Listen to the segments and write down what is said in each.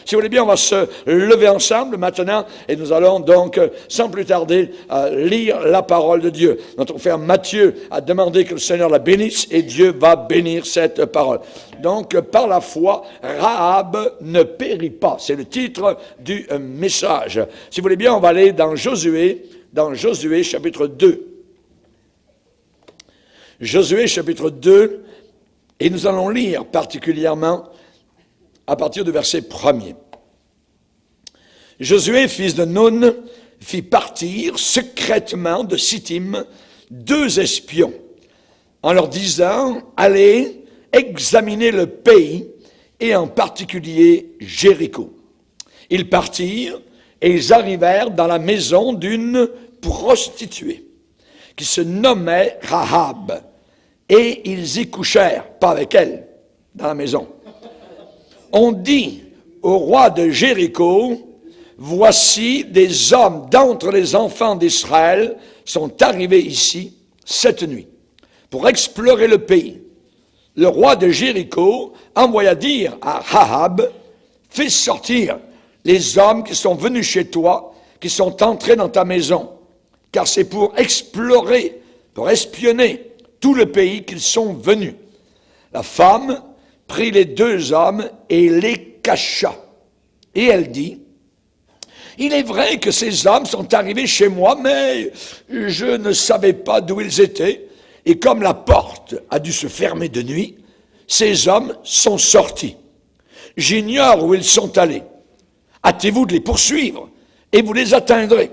Si vous voulez bien, on va se lever ensemble maintenant et nous allons donc, sans plus tarder, lire la parole de Dieu. Notre frère Matthieu a demandé que le Seigneur la bénisse et Dieu va bénir cette parole. Donc, par la foi, Rahab ne périt pas. C'est le titre du message. Si vous voulez bien, on va aller dans Josué chapitre 2. Josué chapitre 2, et nous allons lire particulièrement à partir du verset 1er. Josué, fils de Nun, fit partir secrètement de Sittim 2 espions, en leur disant, allez examiner le pays, et en particulier Jéricho. Ils partirent, et ils arrivèrent dans la maison d'une prostituée, qui se nommait Rahab, et ils y couchèrent, pas avec elle, dans la maison. On dit au roi de Jéricho, voici des hommes d'entre les enfants d'Israël sont arrivés ici cette nuit pour explorer le pays. Le roi de Jéricho envoya dire à Rahab, fais sortir les hommes qui sont venus chez toi, qui sont entrés dans ta maison, car c'est pour explorer, pour espionner tout le pays qu'ils sont venus. La femme prit les 2 hommes et les cacha. Et elle dit, il est vrai que ces hommes sont arrivés chez moi, mais je ne savais pas d'où ils étaient. Et comme la porte a dû se fermer de nuit, ces hommes sont sortis. J'ignore où ils sont allés. Hâtez-vous de les poursuivre, et vous les atteindrez.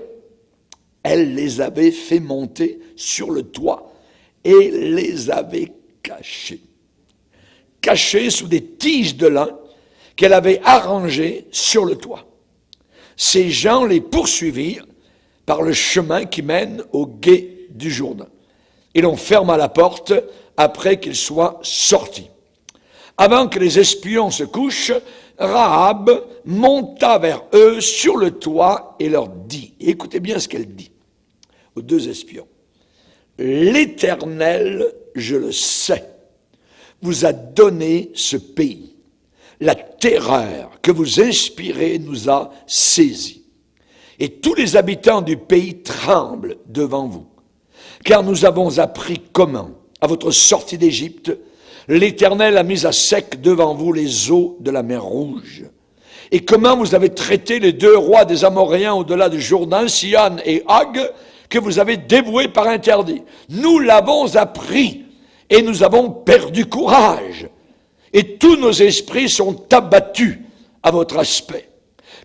Elle les avait fait monter sur le toit, et les avait cachés. Cachés sous des tiges de lin qu'elle avait arrangées sur le toit. Ces gens les poursuivirent par le chemin qui mène au gué du Jourdain. Et l'on ferma la porte après qu'ils soient sortis. Avant que les espions se couchent, Rahab monta vers eux sur le toit et leur dit, et écoutez bien ce qu'elle dit aux 2 espions, « L'Éternel, je le sais, vous a donné ce pays. La terreur que vous inspirez nous a saisis. Et tous les habitants du pays tremblent devant vous. Car nous avons appris comment, à votre sortie d'Égypte, l'Éternel a mis à sec devant vous les eaux de la mer Rouge. Et comment vous avez traité les 2 rois des Amoréens au-delà du Jourdain, Sihon et Og, que vous avez dévoués par interdit. Nous l'avons appris et nous avons perdu courage. Et tous nos esprits sont abattus à votre aspect.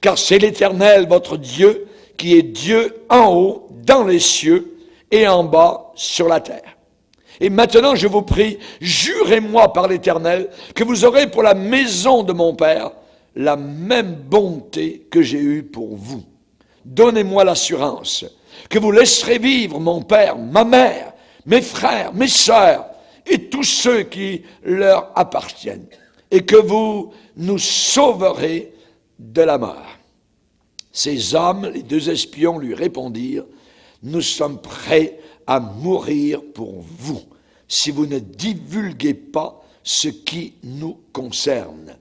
Car c'est l'Éternel, votre Dieu, qui est Dieu en haut, dans les cieux, et en bas, sur la terre. Et maintenant, je vous prie, jurez-moi par l'Éternel, que vous aurez pour la maison de mon Père la même bonté que j'ai eue pour vous. Donnez-moi l'assurance que vous laisserez vivre mon père, ma mère, mes frères, mes sœurs, et tous ceux qui leur appartiennent, et que vous nous sauverez de la mort. » Ces hommes, les 2 espions, lui répondirent, « Nous sommes prêts à mourir pour vous, si vous ne divulguez pas ce qui nous concerne.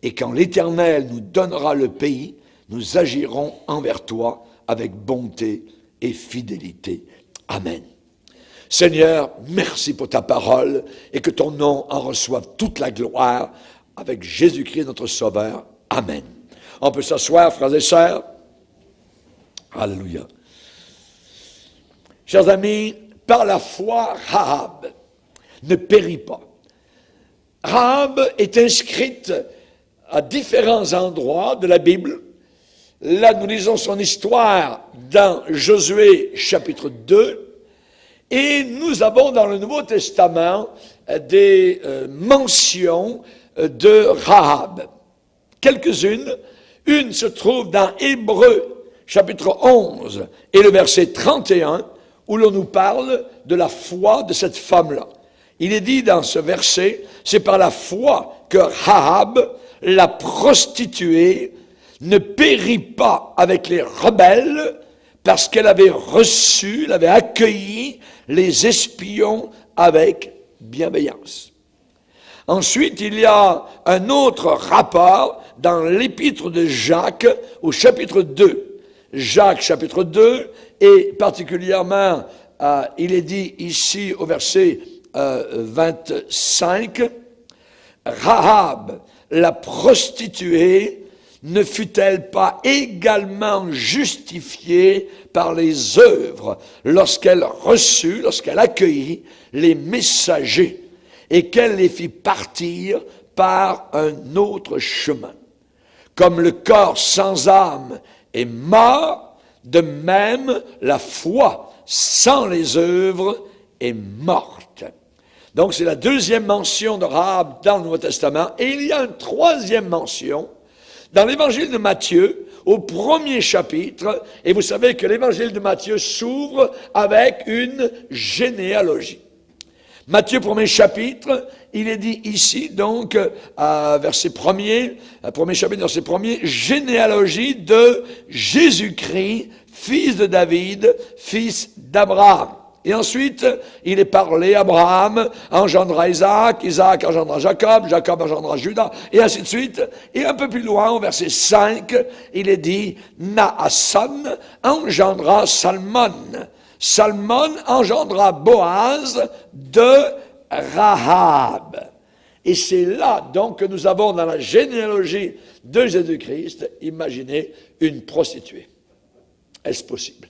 Et quand l'Éternel nous donnera le pays, nous agirons envers toi avec bonté et fidélité. Amen. » Seigneur, merci pour ta parole et que ton nom en reçoive toute la gloire avec Jésus-Christ notre Sauveur. Amen. On peut s'asseoir, frères et sœurs. Alléluia. Chers amis, par la foi, Rahab ne périt pas. Rahab est inscrite à différents endroits de la Bible. Là, nous lisons son histoire dans Josué chapitre 2. Et nous avons dans le Nouveau Testament des mentions de Rahab. Quelques-unes. Une se trouve dans Hébreux chapitre 11 et le verset 31, où l'on nous parle de la foi de cette femme-là. Il est dit dans ce verset, c'est par la foi que Rahab, la prostituée, ne périt pas avec les rebelles, parce qu'elle avait reçu, elle avait accueilli les espions avec bienveillance. Ensuite, il y a un autre rapport dans l'épître de Jacques au chapitre 2. Jacques chapitre 2, et particulièrement, il est dit ici au verset 25, Rahab, la prostituée, ne fut-elle pas également justifiée par les œuvres lorsqu'elle reçut, lorsqu'elle accueillit les messagers et qu'elle les fit partir par un autre chemin? Comme le corps sans âme est mort, de même la foi sans les œuvres est morte. Donc c'est la deuxième mention de Rahab dans le Nouveau Testament. Et il y a une troisième mention dans l'évangile de Matthieu, au premier chapitre. Et vous savez que l'évangile de Matthieu s'ouvre avec une généalogie. Matthieu, premier chapitre, il est dit ici, donc, verset 1er, premier chapitre, verset 1er, généalogie de Jésus-Christ, fils de David, fils d'Abraham. Et ensuite, il est parlé, Abraham engendra Isaac, Isaac engendra Jacob, Jacob engendra Judas, et ainsi de suite. Et un peu plus loin, au verset 5, il est dit, Naasson engendra Salmon. Salmon engendra Boaz de Rahab. Et c'est là, donc, que nous avons dans la généalogie de Jésus-Christ, imaginez, une prostituée. Est-ce possible?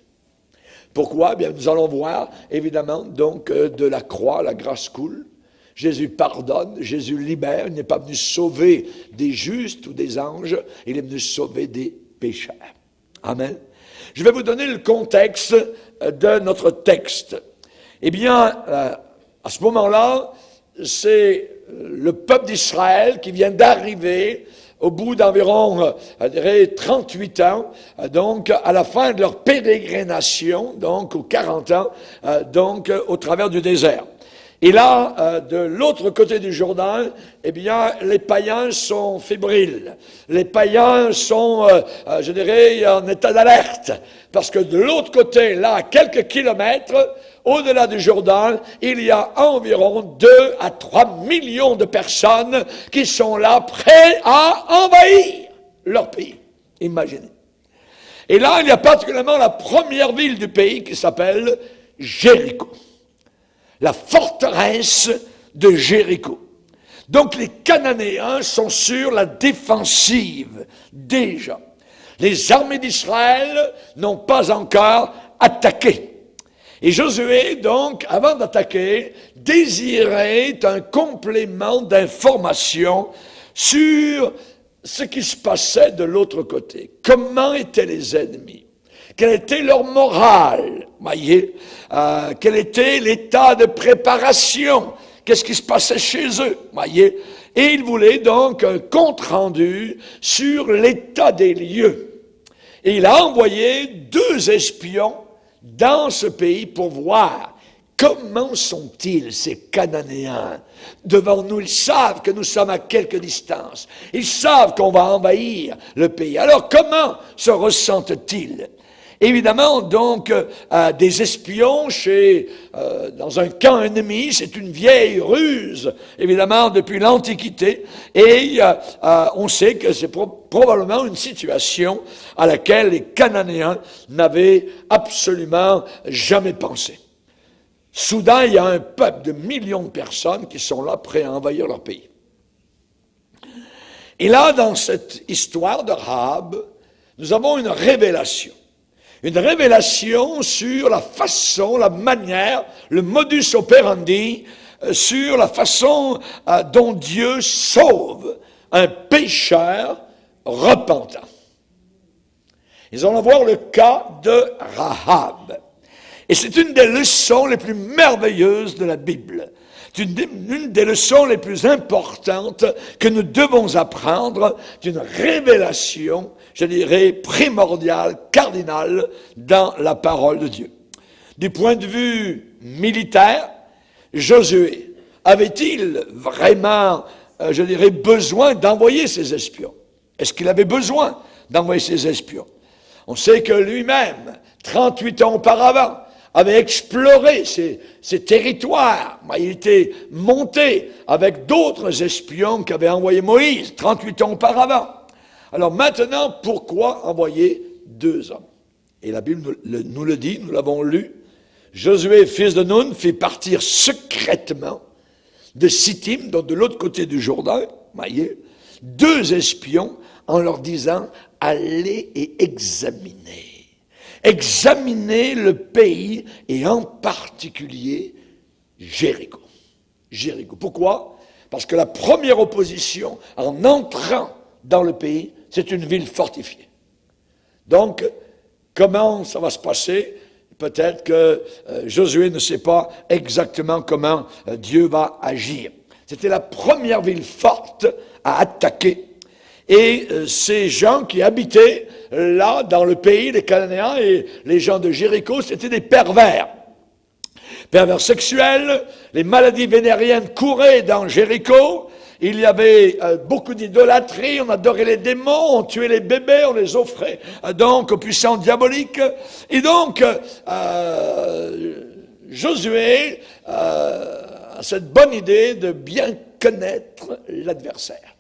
Pourquoi? Bien, nous allons voir, évidemment, donc, de la croix, la grâce coule. Jésus pardonne, Jésus libère. Il n'est pas venu sauver des justes ou des anges, il est venu sauver des pécheurs. Amen. Je vais vous donner le contexte de notre texte. Eh bien, à ce moment-là, c'est le peuple d'Israël qui vient d'arriver au bout d'environ, je dirais, 38 ans, donc à la fin de leur pérégrination, donc aux 40 ans, donc au travers du désert. Et là, de l'autre côté du Jourdain, eh bien, les païens sont fébriles. Les païens sont, je dirais, en état d'alerte. Parce que de l'autre côté, là, à quelques kilomètres, au-delà du Jourdain, il y a environ 2 à 3 millions de personnes qui sont là, prêts à envahir leur pays. Imaginez. Et là, il y a particulièrement la première ville du pays qui s'appelle Jéricho. La forteresse de Jéricho. Donc les Cananéens sont sur la défensive, déjà. Les armées d'Israël n'ont pas encore attaqué. Et Josué, donc, avant d'attaquer, désirait un complément d'information sur ce qui se passait de l'autre côté. Comment étaient les ennemis? Quelle était leur morale? Voyez, quel était l'état de préparation? Qu'est-ce qui se passait chez eux? Voyez, et il voulait donc un compte-rendu sur l'état des lieux. Et il a envoyé 2 espions dans ce pays pour voir comment sont-ils, ces Cananéens. Devant nous, ils savent que nous sommes à quelque distance. Ils savent qu'on va envahir le pays. Alors comment se ressentent-ils? Évidemment, donc, des espions dans un camp ennemi, c'est une vieille ruse, évidemment, depuis l'Antiquité. Et on sait que c'est probablement une situation à laquelle les Cananéens n'avaient absolument jamais pensé. Soudain, il y a un peuple de millions de personnes qui sont là, prêts à envahir leur pays. Et là, dans cette histoire de Rahab, nous avons une révélation. Une révélation sur la façon, la manière, le modus operandi, sur la façon dont Dieu sauve un pécheur repentant. Ils allons voir le cas de Rahab. Et c'est une des leçons les plus merveilleuses de la Bible. C'est une des leçons les plus importantes que nous devons apprendre d'une révélation, je dirais, primordiale, cardinale dans la parole de Dieu. Du point de vue militaire, Josué avait-il vraiment, je dirais, besoin d'envoyer ses espions? Est-ce qu'il avait besoin d'envoyer ses espions? On sait que lui-même, 38 ans auparavant, avait exploré ces territoires. Il était monté avec d'autres espions qu'avait envoyé Moïse 38 ans auparavant. Alors maintenant, pourquoi envoyer 2 hommes? Et la Bible nous le dit, nous l'avons lu. Josué, fils de Nun, fit partir secrètement de Sittim, donc de l'autre côté du Jourdain, voyez, 2 espions en leur disant « Allez et examinez. Examinez le pays et en particulier Jéricho. » Jéricho. Pourquoi? Parce que la première opposition en entrant dans le pays, c'est une ville fortifiée. Donc, comment ça va se passer? Peut-être que Josué ne sait pas exactement comment Dieu va agir. C'était la première ville forte à attaquer. Et ces gens qui habitaient là, dans le pays, les Cananéens et les gens de Jéricho, c'était des pervers. Pervers sexuels, les maladies vénériennes couraient dans Jéricho. Il y avait beaucoup d'idolâtrie, on adorait les démons, on tuait les bébés, on les offrait donc aux puissants diaboliques. Et donc, Josué a cette bonne idée de bien connaître l'adversaire.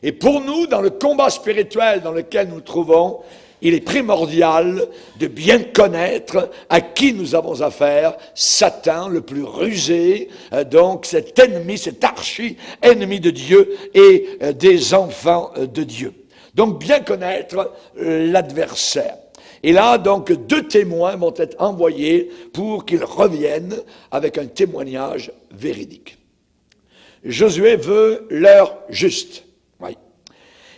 Et pour nous, dans le combat spirituel dans lequel nous nous trouvons, il est primordial de bien connaître à qui nous avons affaire, Satan, le plus rusé, donc cet ennemi, cet archi-ennemi de Dieu et des enfants de Dieu. Donc bien connaître l'adversaire. Et là, donc, 2 témoins vont être envoyés pour qu'ils reviennent avec un témoignage véridique. Josué veut l'heure juste. Oui.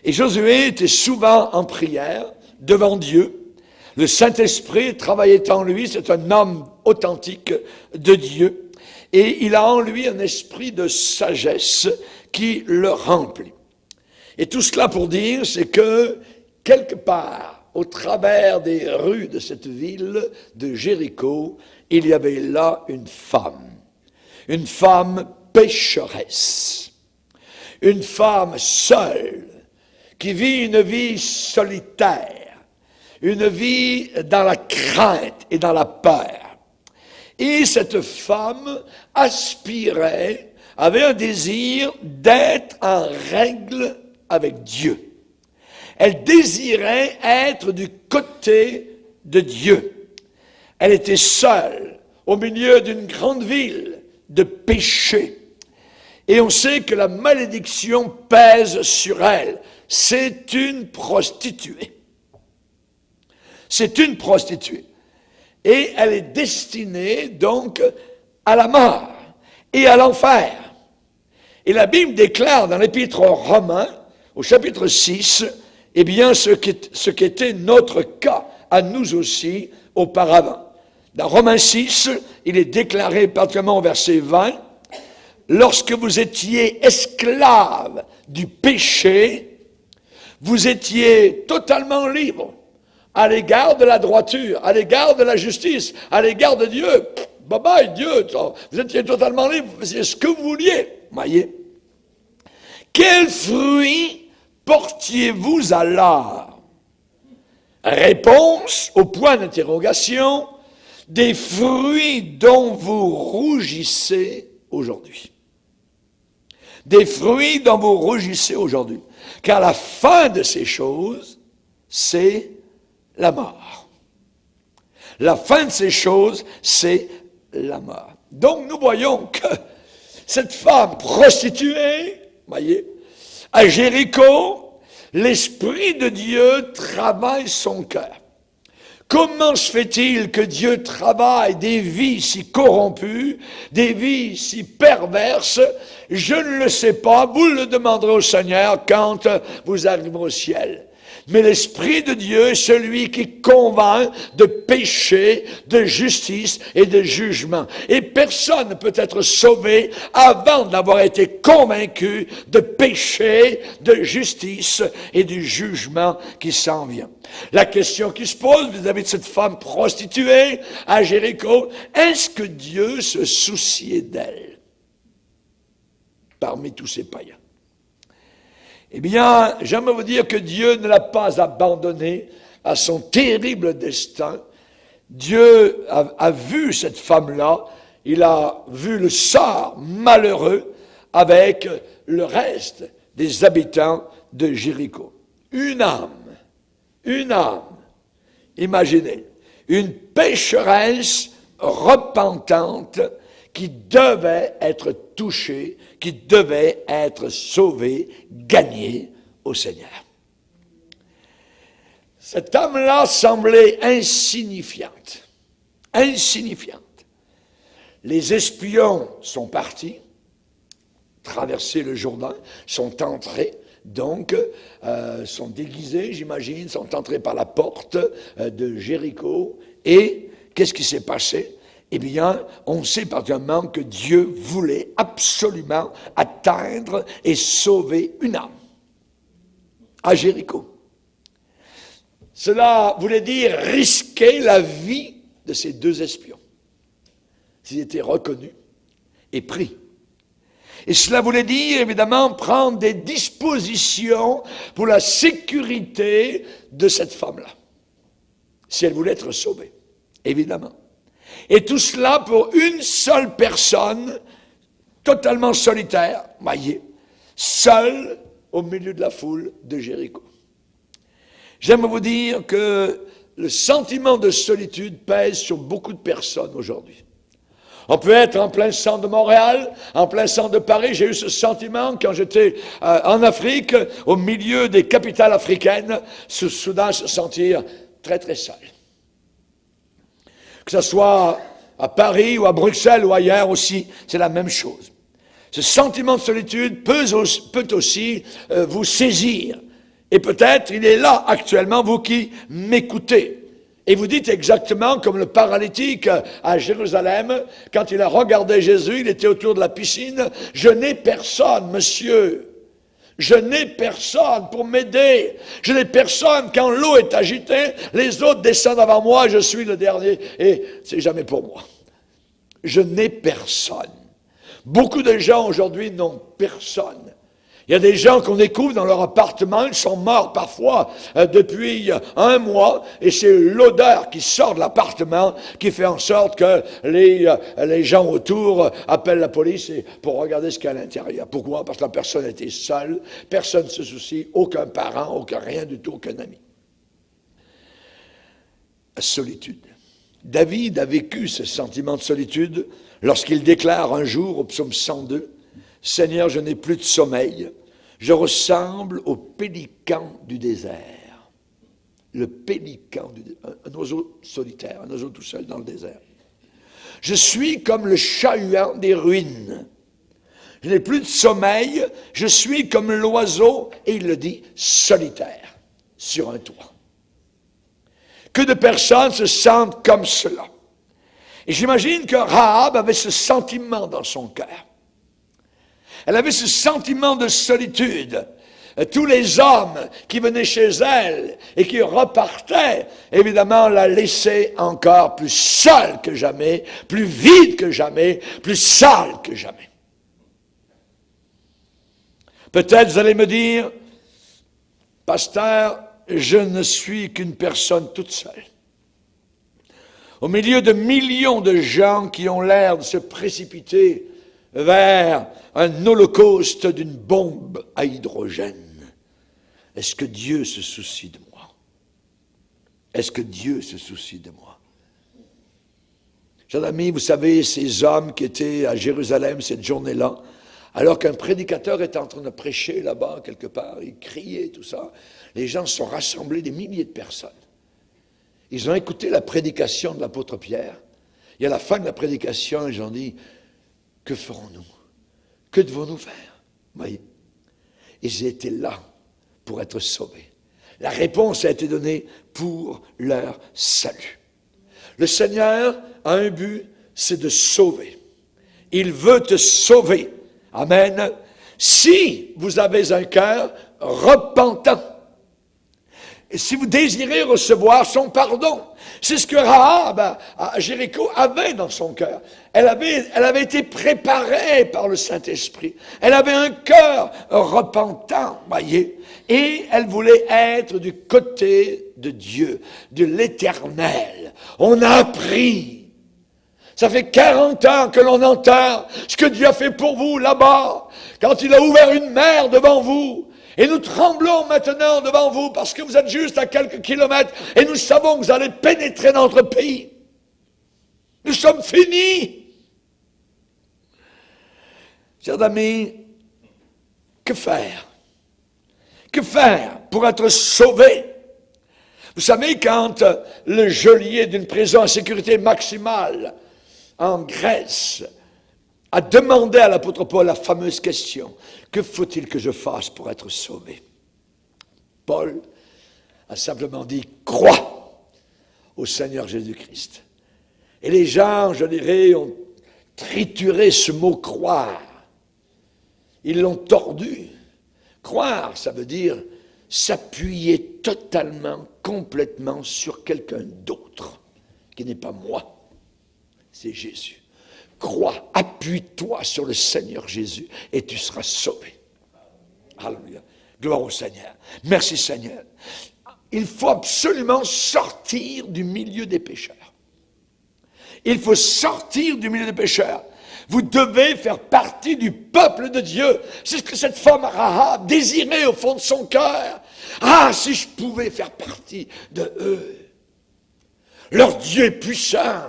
Et Josué était souvent en prière devant Dieu. Le Saint-Esprit travaillait en lui, c'est un homme authentique de Dieu. Et il a en lui un esprit de sagesse qui le remplit. Et tout cela pour dire, c'est que, quelque part, au travers des rues de cette ville de Jéricho, il y avait là une femme pécheresse, une femme seule, qui vit une vie solitaire, une vie dans la crainte et dans la peur. Et cette femme aspirait, avait un désir d'être en règle avec Dieu. Elle désirait être du côté de Dieu. Elle était seule, au milieu d'une grande ville de péché. Et on sait que la malédiction pèse sur elle. C'est une prostituée. C'est une prostituée. Et elle est destinée donc à la mort et à l'enfer. Et la Bible déclare dans l'Épître aux Romains, au chapitre 6, eh bien, ce qui était notre cas à nous aussi auparavant. Dans Romains 6, il est déclaré, particulièrement au verset 20, « Lorsque vous étiez esclaves du péché, vous étiez totalement libres à l'égard de la droiture, à l'égard de la justice, à l'égard de Dieu. Bye bye, Dieu, vous étiez totalement libres, vous faisiez ce que vous vouliez. » Voyez. Quel fruit portiez-vous alors? Réponse au point d'interrogation, des fruits dont vous rougissez aujourd'hui. Des fruits dont vous rougissez aujourd'hui. Car la fin de ces choses, c'est la mort. La fin de ces choses, c'est la mort. Donc nous voyons que cette femme prostituée, voyez, à Jéricho, l'Esprit de Dieu travaille son cœur. Comment se fait-il que Dieu travaille des vies si corrompues, des vies si perverses? Je ne le sais pas, vous le demanderez au Seigneur quand vous arriverez au ciel. Mais l'Esprit de Dieu est celui qui convainc de péché, de justice et de jugement. Et personne ne peut être sauvé avant d'avoir été convaincu de péché, de justice et du jugement qui s'en vient. La question qui se pose vis-à-vis de cette femme prostituée à Jéricho, est-ce que Dieu se souciait d'elle parmi tous ces païens? Eh bien, j'aimerais vous dire que Dieu ne l'a pas abandonnée à son terrible destin, Dieu a vu cette femme-là, il a vu le sort malheureux avec le reste des habitants de Jéricho. Une âme, imaginez, une pécheresse repentante qui devait être touchée, qui devait être sauvée, gagnée au Seigneur. Cette âme-là semblait insignifiante. Les espions sont partis, traversé le Jourdain, sont entrés, donc sont déguisés, j'imagine, sont entrés par la porte de Jéricho. Et qu'est-ce qui s'est passé? Eh bien, on sait particulièrement que Dieu voulait absolument atteindre et sauver une âme à Jéricho. Cela voulait dire risquer la vie de ces deux espions s'ils étaient reconnus et pris. Et cela voulait dire, évidemment, prendre des dispositions pour la sécurité de cette femme-là, si elle voulait être sauvée, évidemment. Et tout cela pour une seule personne, totalement solitaire, voyez, seule au milieu de la foule de Jéricho. J'aime vous dire que le sentiment de solitude pèse sur beaucoup de personnes aujourd'hui. On peut être en plein centre de Montréal, en plein centre de Paris. J'ai eu ce sentiment quand j'étais en Afrique, au milieu des capitales africaines, soudain se sentir très très seul. Que ce soit à Paris ou à Bruxelles ou ailleurs aussi, c'est la même chose. Ce sentiment de solitude peut aussi vous saisir. Et peut-être il est là actuellement, vous qui m'écoutez. Et vous dites exactement comme le paralytique à Jérusalem, quand il a regardé Jésus, il était autour de la piscine. « Je n'ai personne, monsieur. Je n'ai personne pour m'aider. Je n'ai personne. Quand l'eau est agitée, les autres descendent avant moi, je suis le dernier. Et c'est jamais pour moi. Je n'ai personne. » Beaucoup de gens aujourd'hui n'ont personne. Il y a des gens qu'on découvre dans leur appartement, ils sont morts parfois depuis un mois, et c'est l'odeur qui sort de l'appartement qui fait en sorte que les gens autour appellent la police pour regarder ce qu'il y a à l'intérieur. Pourquoi? Parce que la personne était seule, personne ne se soucie, aucun parent, aucun rien du tout, aucun ami. La solitude. David a vécu ce sentiment de solitude lorsqu'il déclare un jour au psaume 102, « Seigneur, je n'ai plus de sommeil, je ressemble au pélican du désert. » Le pélican du désert, un oiseau solitaire, un oiseau tout seul dans le désert. « Je suis comme le chat-huant des ruines. Je n'ai plus de sommeil, je suis comme l'oiseau, et il le dit, solitaire, sur un toit. » Que de personnes se sentent comme cela. Et j'imagine que Rahab avait ce sentiment dans son cœur. Elle avait ce sentiment de solitude. Tous les hommes qui venaient chez elle et qui repartaient, évidemment, la laissaient encore plus seule que jamais, plus vide que jamais, plus sale que jamais. Peut-être vous allez me dire, pasteur, je ne suis qu'une personne toute seule. Au milieu de millions de gens qui ont l'air de se précipiter vers un holocauste d'une bombe à hydrogène, est-ce que Dieu se soucie de moi? Est-ce que Dieu se soucie de moi? Chers amis, vous savez, ces hommes qui étaient à Jérusalem cette journée-là, alors qu'un prédicateur était en train de prêcher là-bas, quelque part, il criait, tout ça, les gens se sont rassemblés, des milliers de personnes. Ils ont écouté la prédication de l'apôtre Pierre. Et à la fin de la prédication, ils ont dit, que ferons-nous? Que devons-nous faire? Vous voyez? Ils étaient là pour être sauvés. La réponse a été donnée pour leur salut. Le Seigneur a un but, c'est de sauver. Il veut te sauver. Amen. Si vous avez un cœur repentant, et si vous désirez recevoir son pardon, c'est ce que Rahab à Jéricho avait dans son cœur. Elle avait été préparée par le Saint-Esprit. Elle avait un cœur repentant, voyez, et elle voulait être du côté de Dieu, de l'Éternel. On a appris. Ça fait 40 ans que l'on entend ce que Dieu a fait pour vous là-bas, quand il a ouvert une mer devant vous. Et nous tremblons maintenant devant vous parce que vous êtes juste à quelques kilomètres et nous savons que vous allez pénétrer dans notre pays. Nous sommes finis. Chers amis, que faire? Que faire pour être sauvé? Vous savez, quand le geôlier d'une prison à sécurité maximale en Grèce a demandé à l'apôtre Paul la fameuse question, que faut-il que je fasse pour être sauvé? Paul a simplement dit, crois au Seigneur Jésus-Christ. Et les gens, je dirais, ont trituré ce mot croire. Ils l'ont tordu. Croire, ça veut dire s'appuyer totalement, complètement sur quelqu'un d'autre, qui n'est pas moi, c'est Jésus. Crois, appuie-toi sur le Seigneur Jésus et tu seras sauvé. Alléluia. Gloire au Seigneur. Merci Seigneur. Il faut absolument sortir du milieu des pécheurs. Il faut sortir du milieu des pécheurs. Vous devez faire partie du peuple de Dieu. C'est ce que cette femme Rahab désirait au fond de son cœur. Ah, si je pouvais faire partie de eux. Leur Dieu est puissant.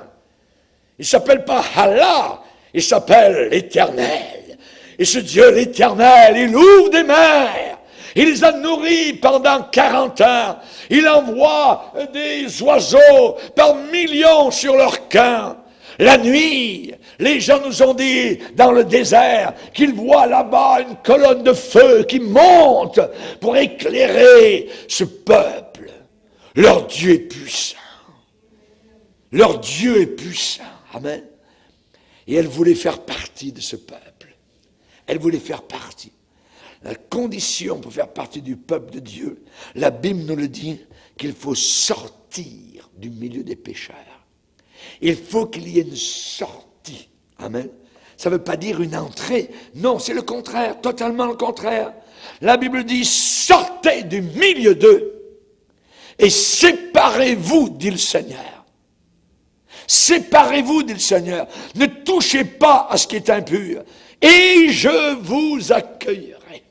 Il ne s'appelle pas Allah, il s'appelle l'Éternel. Et ce Dieu, l'Éternel, il ouvre des mers. Il les a nourris pendant 40 ans. Il envoie des oiseaux par millions sur leur camp. La nuit, les gens nous ont dit dans le désert qu'ils voient là-bas une colonne de feu qui monte pour éclairer ce peuple. Leur Dieu est puissant. Leur Dieu est puissant. Amen. Et elle voulait faire partie de ce peuple. Elle voulait faire partie. La condition pour faire partie du peuple de Dieu, la Bible nous le dit, qu'il faut sortir du milieu des pécheurs. Il faut qu'il y ait une sortie. Amen. Ça ne veut pas dire une entrée. Non, c'est le contraire, totalement le contraire. La Bible dit, sortez du milieu d'eux et séparez-vous, dit le Seigneur. Séparez-vous, dit le Seigneur. Ne touchez pas à ce qui est impur. Et je vous accueillerai.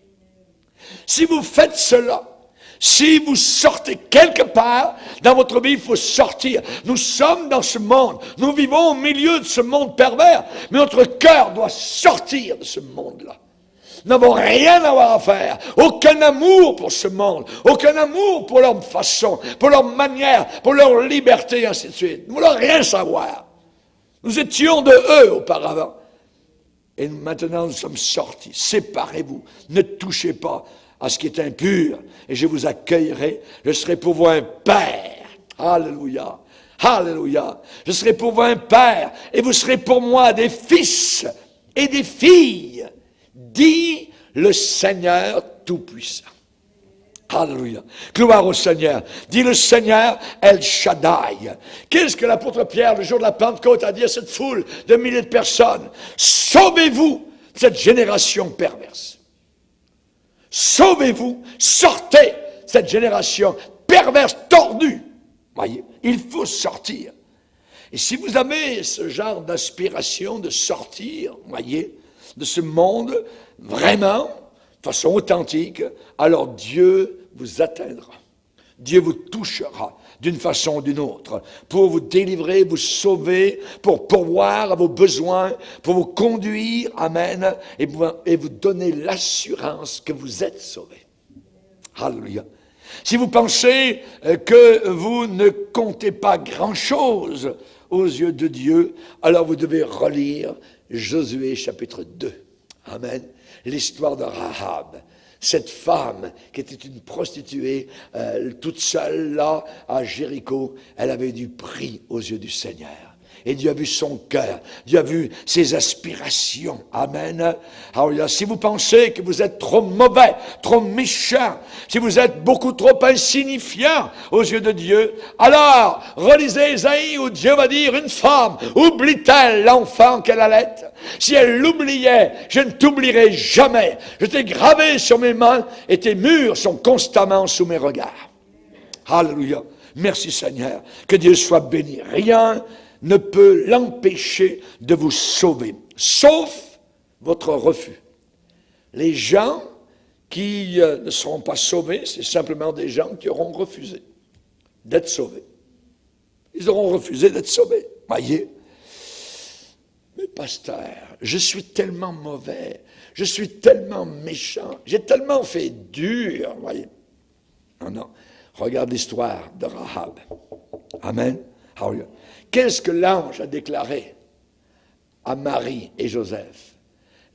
Si vous faites cela, si vous sortez quelque part, dans votre vie, il faut sortir. Nous sommes dans ce monde. Nous vivons au milieu de ce monde pervers. Mais notre cœur doit sortir de ce monde-là. Nous n'avons rien à avoir à faire. Aucun amour pour ce monde. Aucun amour pour leur façon, pour leur manière, pour leur liberté, et ainsi de suite. Nous ne voulons rien savoir. Nous étions de eux auparavant. Et maintenant, nous sommes sortis. Séparez-vous. Ne touchez pas à ce qui est impur. Et je vous accueillerai. Je serai pour vous un père. Alléluia. Alléluia. Je serai pour vous un père. Et vous serez pour moi des fils et des filles. Dit le Seigneur Tout-Puissant. Alléluia. Gloire au Seigneur. Dit le Seigneur El Shaddai. Qu'est-ce que l'apôtre Pierre, le jour de la Pentecôte, a dit à cette foule de milliers de personnes? Sauvez-vous de cette génération perverse. Sauvez-vous, sortez de cette génération perverse, tordue. Voyez, il faut sortir. Et si vous avez ce genre d'aspiration de sortir, voyez, de ce monde, vraiment, de façon authentique, alors Dieu vous atteindra. Dieu vous touchera d'une façon ou d'une autre, pour vous délivrer, vous sauver, pour pourvoir à vos besoins, pour vous conduire, amen, et vous donner l'assurance que vous êtes sauvés. Alléluia. Si vous pensez que vous ne comptez pas grand-chose aux yeux de Dieu, alors vous devez relire Josué chapitre 2. Amen. L'histoire de Rahab. Cette femme qui était une prostituée, toute seule là, à Jéricho, elle avait du prix aux yeux du Seigneur. Et Dieu a vu son cœur, Dieu a vu ses aspirations. Amen. Alors, si vous pensez que vous êtes trop mauvais, trop méchant, si vous êtes beaucoup trop insignifiant aux yeux de Dieu, alors relisez Ésaïe où Dieu va dire, une femme oublie-t-elle l'enfant qu'elle allait? Si elle l'oubliait, je ne t'oublierai jamais. Je t'ai gravé sur mes mains et tes murs sont constamment sous mes regards. Alléluia. Merci Seigneur. Que Dieu soit béni. Rien ne peut l'empêcher de vous sauver, sauf votre refus. Les gens qui ne seront pas sauvés, c'est simplement des gens qui auront refusé d'être sauvés. Ils auront refusé d'être sauvés. Voyez? Mais pasteur, je suis tellement mauvais, je suis tellement méchant, j'ai tellement fait dur. Voyez? Non, non. Regarde l'histoire de Rahab. Amen. Qu'est-ce que l'ange a déclaré à Marie et Joseph?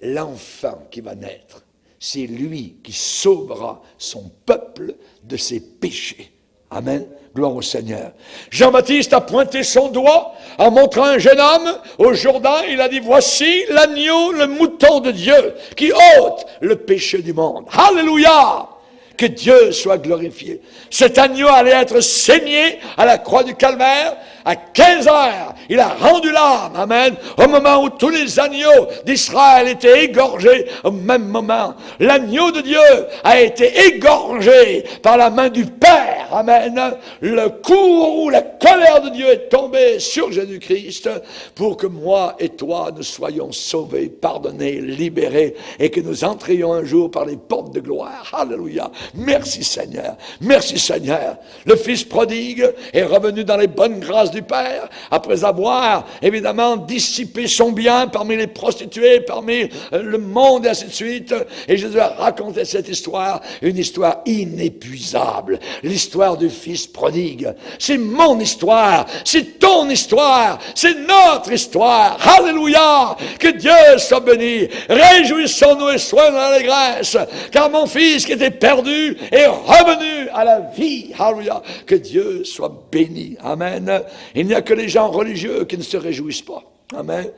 L'enfant qui va naître, c'est lui qui sauvera son peuple de ses péchés. Amen. Gloire au Seigneur. Jean-Baptiste a pointé son doigt en montrant un jeune homme au Jourdain. Il a dit, voici l'agneau, le mouton de Dieu qui ôte le péché du monde. Alléluia! Que Dieu soit glorifié. Cet agneau allait être saigné à la croix du Calvaire. À 15 heures, il a rendu l'âme. Amen. Au moment où tous les agneaux d'Israël étaient égorgés, au même moment, l'agneau de Dieu a été égorgé par la main du Père. Amen. Le courroux, la colère de Dieu est tombée sur Jésus-Christ pour que moi et toi nous soyons sauvés, pardonnés, libérés et que nous entrions un jour par les portes de gloire. Alléluia. Merci Seigneur. Merci Seigneur. Le Fils prodigue est revenu dans les bonnes grâces du Père, après avoir évidemment dissipé son bien parmi les prostituées, parmi le monde et ainsi de suite. Et Jésus a raconté cette histoire, une histoire inépuisable, l'histoire du Fils prodigue. C'est mon histoire, c'est ton histoire, c'est notre histoire. Alléluia! Que Dieu soit béni. Réjouissons-nous et soyons dans l'allégresse, car mon Fils qui était perdu est revenu à la vie. Alléluia! Que Dieu soit béni. Amen. Il n'y a que les gens religieux qui ne se réjouissent pas. Amen.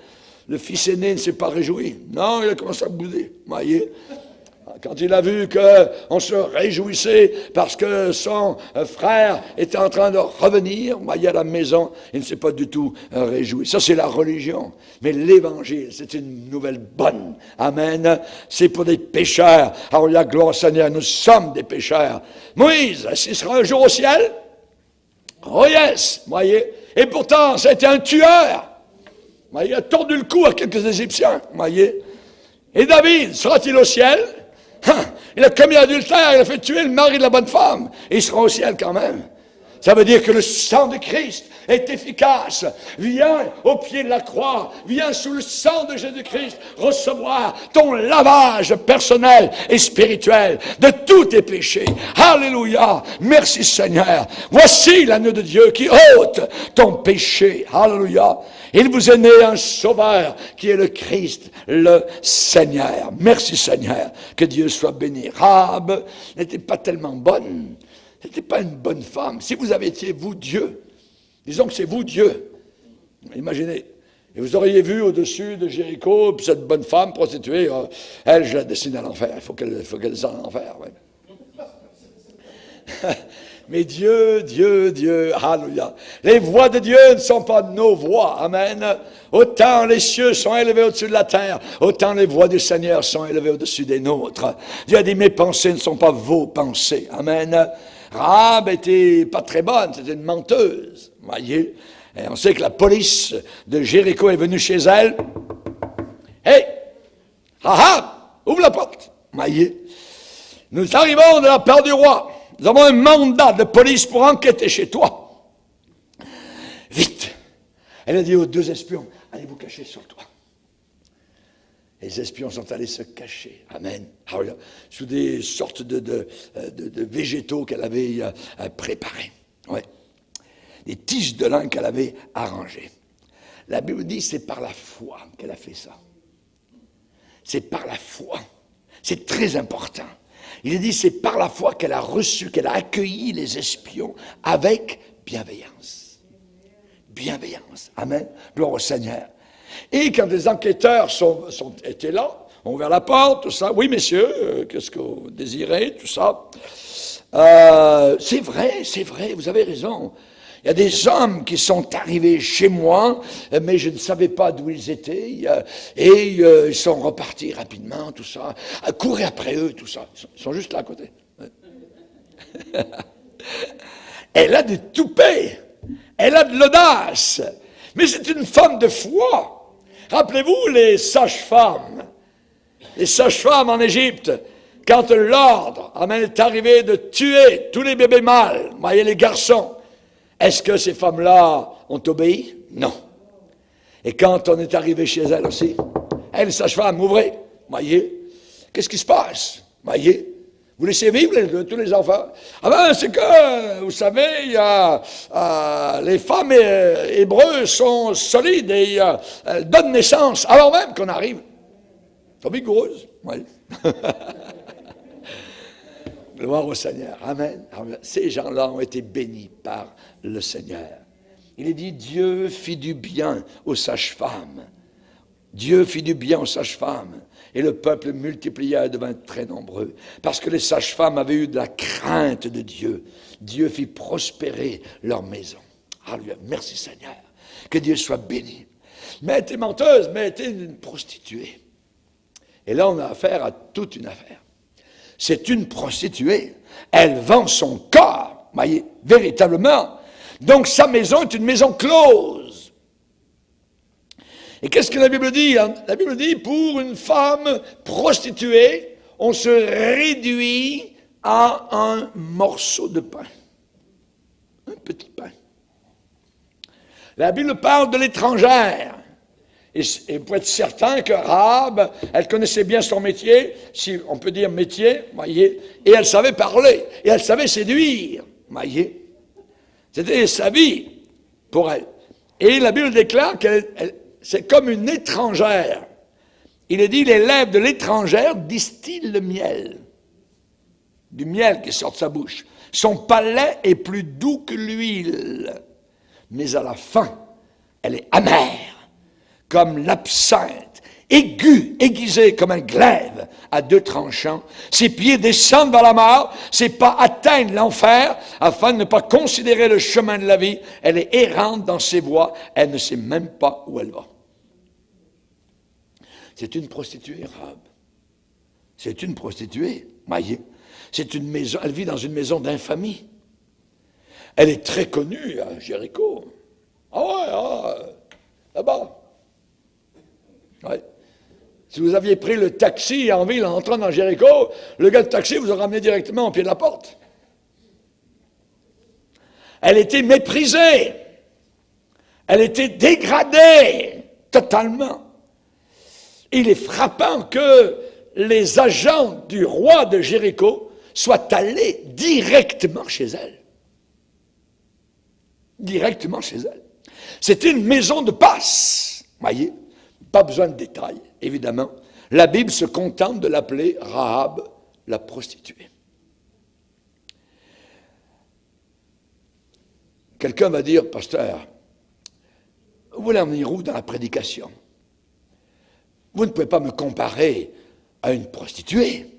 Le fils aîné ne s'est pas réjoui. Non, il a commencé à bouder. Voyez? Quand il a vu qu'on se réjouissait parce que son frère était en train de revenir, voyez, à la maison, il ne s'est pas du tout réjoui. Ça, c'est la religion. Mais l'évangile, c'est une nouvelle bonne. Amen. C'est pour des pécheurs. Alors, la gloire au Seigneur, nous sommes des pécheurs. Moïse, est-ce qu'il sera un jour au ciel? Oh yes, voyez. Et pourtant, c'était un tueur. Voyez, il a tordu le cou à quelques Égyptiens, voyez. Et David, sera-t-il au ciel? Il a commis l'adultère, il a fait tuer le mari de la bonne femme. Et il sera au ciel quand même. Ça veut dire que le sang de Christ est efficace. Viens au pied de la croix, viens sous le sang de Jésus-Christ recevoir ton lavage personnel et spirituel de tous tes péchés. Alléluia. Merci Seigneur. Voici l'agneau de Dieu qui ôte ton péché. Alléluia. Il vous est né un sauveur qui est le Christ, le Seigneur. Merci Seigneur. Que Dieu soit béni. Rahab n'était pas tellement bonne. Ce n'était pas une bonne femme. Si vous avez été, vous, Dieu, disons que c'est vous, Dieu, imaginez, et vous auriez vu au-dessus de Jéricho, puis cette bonne femme prostituée, elle, je la destine à l'enfer. Il faut qu'elle descende à l'enfer. Ouais. Mais Dieu, alléluia. Les voies de Dieu ne sont pas nos voies, amen. Autant les cieux sont élevés au-dessus de la terre, autant les voies du Seigneur sont élevées au-dessus des nôtres. Dieu a dit, mes pensées ne sont pas vos pensées, amen. Rahab était pas très bonne, c'était une menteuse, voyez. Et on sait que la police de Jéricho est venue chez elle. Hey, Rahab, ouvre la porte, voyez. Nous arrivons de la part du roi. Nous avons un mandat de police pour enquêter chez toi. Vite. Elle a dit aux deux espions, allez vous cacher sur toi. Les espions sont allés se cacher. Amen. Sous des sortes de végétaux qu'elle avait préparés. Ouais. Des tiges de lin qu'elle avait arrangées. La Bible dit c'est par la foi qu'elle a fait ça. C'est par la foi. C'est très important. Il dit c'est par la foi qu'elle a reçu, qu'elle a accueilli les espions avec bienveillance. Bienveillance. Amen. Gloire au Seigneur. Et quand les enquêteurs étaient là, ont ouvert la porte, tout ça. Oui, messieurs, qu'est-ce que vous désirez, tout ça. C'est vrai, vous avez raison. Il y a des hommes qui sont arrivés chez moi, mais je ne savais pas d'où ils étaient, et ils sont repartis rapidement, tout ça. Courez après eux, tout ça. Ils sont juste là à côté. Elle a du toupet. Elle a de l'audace. Mais c'est une femme de foi. Rappelez-vous les sages-femmes. Les sages-femmes en Égypte, quand l'ordre est arrivé de tuer tous les bébés mâles, voyez les garçons, est-ce que ces femmes-là ont obéi? Non. Et quand on est arrivé chez elles aussi, les sages-femmes, ouvrez, voyez, qu'est-ce qui se passe? Voyez, vous laissez vivre tous les enfants? Ah ben, c'est que, vous savez, les femmes hébreues sont solides et elles donnent naissance avant même qu'on arrive. Sont vigoureuses, oui. Gloire au Seigneur. Amen. Ces gens-là ont été bénis par le Seigneur. Il est dit, Dieu fit du bien aux sages-femmes. Dieu fit du bien aux sages-femmes. Et le peuple multiplia et devint très nombreux. Parce que les sages-femmes avaient eu de la crainte de Dieu. Dieu fit prospérer leur maison. Alléluia. Merci Seigneur. Que Dieu soit béni. Mais elle était menteuse, mais elle était une prostituée. Et là, on a affaire à toute une affaire. C'est une prostituée. Elle vend son corps, voyez, véritablement. Donc, sa maison est une maison close. Et qu'est-ce que la Bible dit? La Bible dit, pour une femme prostituée, on se réduit à un morceau de pain. Un petit pain. La Bible parle de l'étrangère. Et pour être certain que Rahab, elle connaissait bien son métier, si on peut dire métier, voyez, et elle savait parler, et elle savait séduire, voyez. C'était sa vie pour elle. Et la Bible déclare qu'elle c'est comme une étrangère. Il est dit, les lèvres de l'étrangère distillent le miel. Du miel qui sort de sa bouche. Son palais est plus doux que l'huile. Mais à la fin, elle est amère. Comme l'absinthe, aiguisé comme un glaive à deux tranchants. Ses pieds descendent vers la mort, ses pas atteignent l'enfer, afin de ne pas considérer le chemin de la vie. Elle est errante dans ses voies, elle ne sait même pas où elle va. C'est une prostituée, Rahab. C'est une prostituée, voyez. C'est une maison, elle vit dans une maison d'infamie. Elle est très connue à Jéricho. Là-bas. Ouais. Si vous aviez pris le taxi en ville en entrant dans Jéricho, le gars de taxi vous aurait ramené directement au pied de la porte. Elle était méprisée. Elle était dégradée totalement. Il est frappant que les agents du roi de Jéricho soient allés directement chez elle. Directement chez elle. C'était une maison de passe, voyez. Pas besoin de détails, évidemment. La Bible se contente de l'appeler Rahab, la prostituée. Quelqu'un va dire, pasteur, vous voulez en venir où dans la prédication? Vous ne pouvez pas me comparer à une prostituée.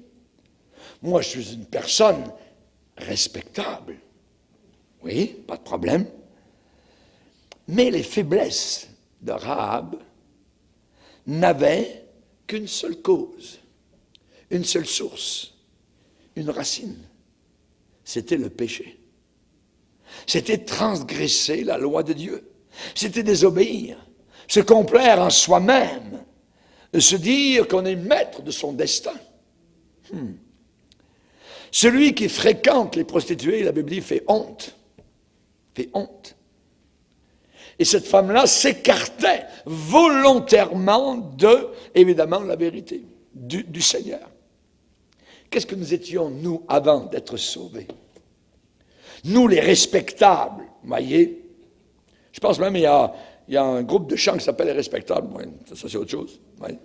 Moi, je suis une personne respectable. Oui, pas de problème. Mais les faiblesses de Rahab n'avaient qu'une seule cause, une seule source, une racine. C'était le péché. C'était transgresser la loi de Dieu. C'était désobéir, se complaire en soi-même, se dire qu'on est maître de son destin. Celui qui fréquente les prostituées, la Bible dit, fait honte. Fait honte. Et cette femme-là s'écartait volontairement de, évidemment, la vérité du Seigneur. Qu'est-ce que nous étions, nous, avant d'être sauvés? Nous, les respectables, voyez. Je pense même qu'il y a un groupe de chants qui s'appelle les respectables. Ouais, ça, c'est autre chose. Ouais.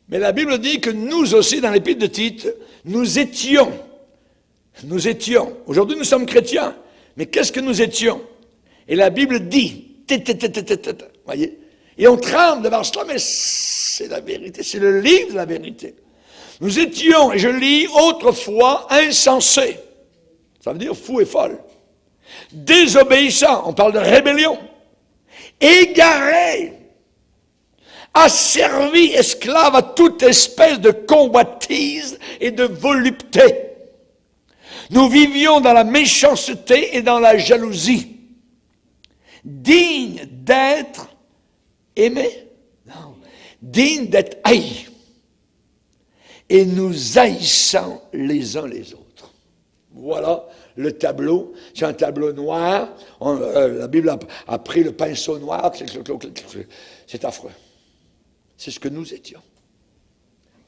Mais la Bible dit que nous aussi, dans l'épître de Tite, nous étions. Aujourd'hui, nous sommes chrétiens. Mais qu'est-ce que nous étions? Et la Bible dit, voyez, et on tremble devant cela, mais c'est la vérité, c'est le livre de la vérité. Nous étions, et je lis, autrefois insensés. Ça veut dire fou et folle. Désobéissants, on parle de rébellion. Égarés, asservis, esclaves à toute espèce de convoitise et de volupté. Nous vivions dans la méchanceté et dans la jalousie, dignes d'être aimés, non, dignes d'être haïs, et nous haïssons les uns les autres. Voilà le tableau. C'est un tableau noir. La Bible a pris le pinceau noir. C'est affreux. C'est ce que nous étions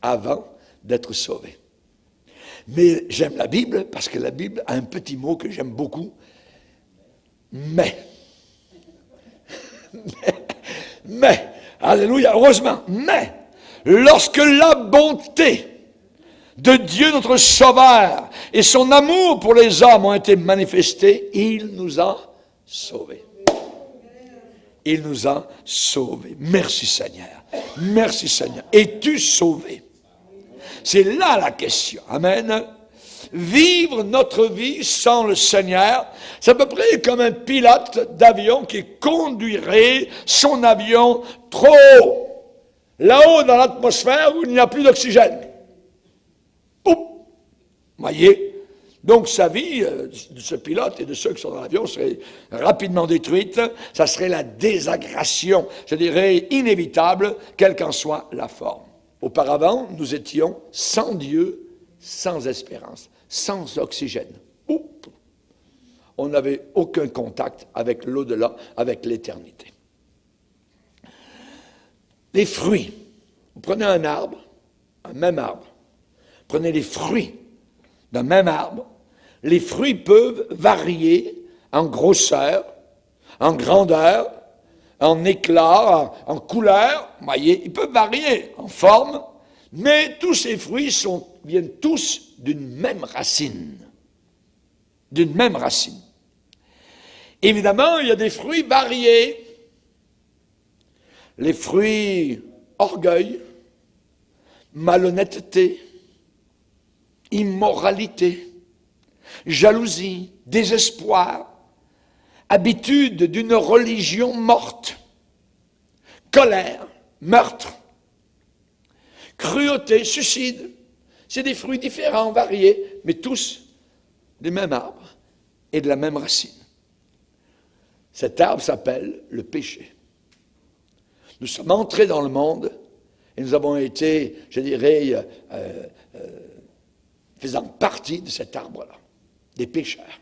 avant d'être sauvés. Mais j'aime la Bible parce que la Bible a un petit mot que j'aime beaucoup. Mais, alléluia, heureusement, mais, lorsque la bonté de Dieu notre Sauveur et son amour pour les hommes ont été manifestés, il nous a sauvés. Il nous a sauvés. Merci Seigneur. Merci Seigneur. Es-tu sauvé? C'est là la question. Amen. Vivre notre vie sans le Seigneur, c'est à peu près comme un pilote d'avion qui conduirait son avion trop haut, là-haut dans l'atmosphère où il n'y a plus d'oxygène. Pouf! Voyez? Donc sa vie de ce pilote et de ceux qui sont dans l'avion serait rapidement détruite. Ça serait la désagréation, je dirais, inévitable, quelle qu'en soit la forme. Auparavant, nous étions sans Dieu, sans espérance, sans oxygène. On n'avait aucun contact avec l'au-delà, avec l'éternité. Les fruits. Vous prenez un arbre, un même arbre. Prenez les fruits d'un même arbre. Les fruits peuvent varier en grosseur, en grandeur, en éclat, en couleur. Vous voyez, ils peuvent varier en forme, mais tous ces fruits viennent tous d'une même racine. D'une même racine. Évidemment, il y a des fruits variés. Les fruits orgueil, malhonnêteté, immoralité, jalousie, désespoir, habitude d'une religion morte, colère, meurtre, cruauté, suicide. C'est des fruits différents, variés, mais tous du même arbre et de la même racine. Cet arbre s'appelle le péché. Nous sommes entrés dans le monde et nous avons été, je dirais, faisant partie de cet arbre-là. Des pécheurs.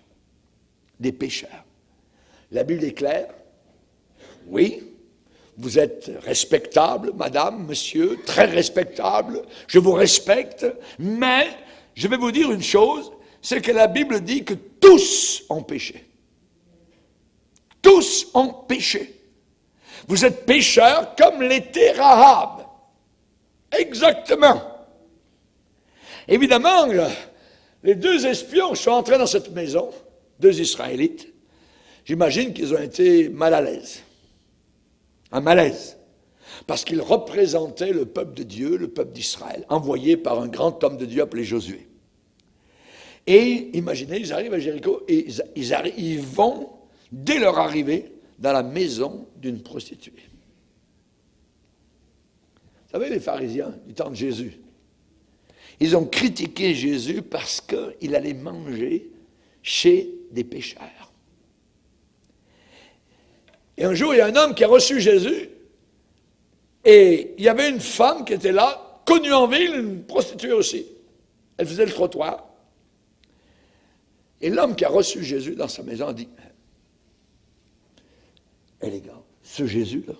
Des pécheurs. La Bible est claire. Oui, vous êtes respectable, madame, monsieur, très respectable. Je vous respecte. Mais, je vais vous dire une chose, c'est que la Bible dit que tous ont péché. Tous ont péché. Vous êtes pécheurs comme l'était Rahab. Exactement. Évidemment, les deux espions sont entrés dans cette maison, deux Israélites. J'imagine qu'ils ont été mal à l'aise. Un malaise. Parce qu'ils représentaient le peuple de Dieu, le peuple d'Israël, envoyé par un grand homme de Dieu appelé Josué. Et imaginez, ils arrivent à Jéricho et ils vont, dès leur arrivée, dans la maison d'une prostituée. Vous savez, les pharisiens du temps de Jésus, ils ont critiqué Jésus parce qu'il allait manger chez des pécheurs. Et un jour, il y a un homme qui a reçu Jésus, et il y avait une femme qui était là, connue en ville, une prostituée aussi. Elle faisait le trottoir. Et l'homme qui a reçu Jésus dans sa maison a dit, « Eh les gars, ce Jésus-là,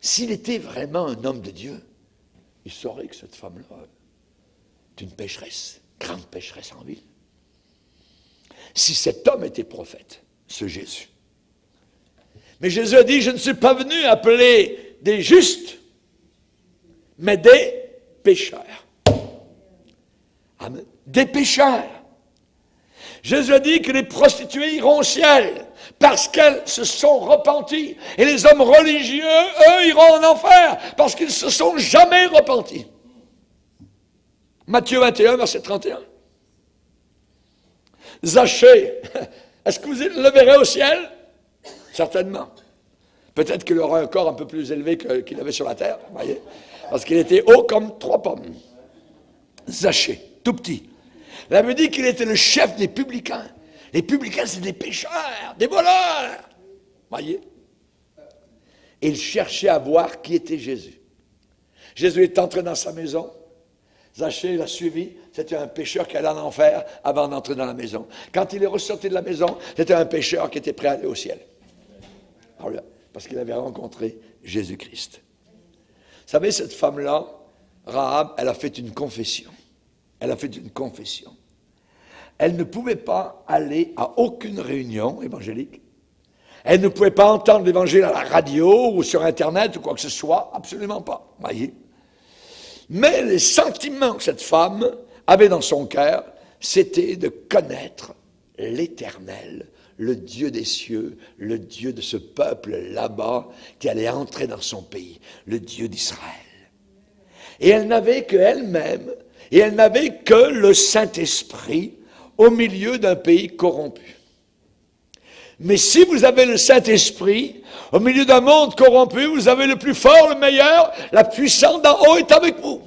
s'il était vraiment un homme de Dieu, il saurait que cette femme-là est une pécheresse, grande pécheresse en ville. Si cet homme était prophète, ce Jésus. Mais Jésus a dit, je ne suis pas venu appeler des justes, mais des pécheurs. Amen. Des pécheurs. Jésus a dit que les prostituées iront au ciel parce qu'elles se sont repenties. Et les hommes religieux, eux, iront en enfer parce qu'ils ne se sont jamais repentis. Matthieu 21, verset 31. Zachée, est-ce que vous le verrez au ciel? Certainement. Peut-être qu'il aura un corps un peu plus élevé qu'il avait sur la terre, voyez, parce qu'il était haut comme 3 pommes. Zachée, tout petit. La Bible dit qu'il était le chef des publicains. Les publicains, c'est des pécheurs, des voleurs. Voyez? Et il cherchait à voir qui était Jésus. Jésus est entré dans sa maison. Zachée l'a suivi. C'était un pécheur qui allait en enfer avant d'entrer dans la maison. Quand il est ressorti de la maison, c'était un pécheur qui était prêt à aller au ciel. Parce qu'il avait rencontré Jésus-Christ. Vous savez, cette femme-là, Rahab, elle a fait une confession. Elle a fait une confession. Elle ne pouvait pas aller à aucune réunion évangélique. Elle ne pouvait pas entendre l'évangile à la radio ou sur Internet ou quoi que ce soit. Absolument pas. Voyez. Mais les sentiments que cette femme avait dans son cœur, c'était de connaître l'Éternel, le Dieu des cieux, le Dieu de ce peuple là-bas qui allait entrer dans son pays, le Dieu d'Israël. Et elle n'avait qu'elle-même, et elle n'avait que le Saint-Esprit au milieu d'un pays corrompu. Mais si vous avez le Saint-Esprit, au milieu d'un monde corrompu, vous avez le plus fort, le meilleur, la puissance d'en haut est avec vous.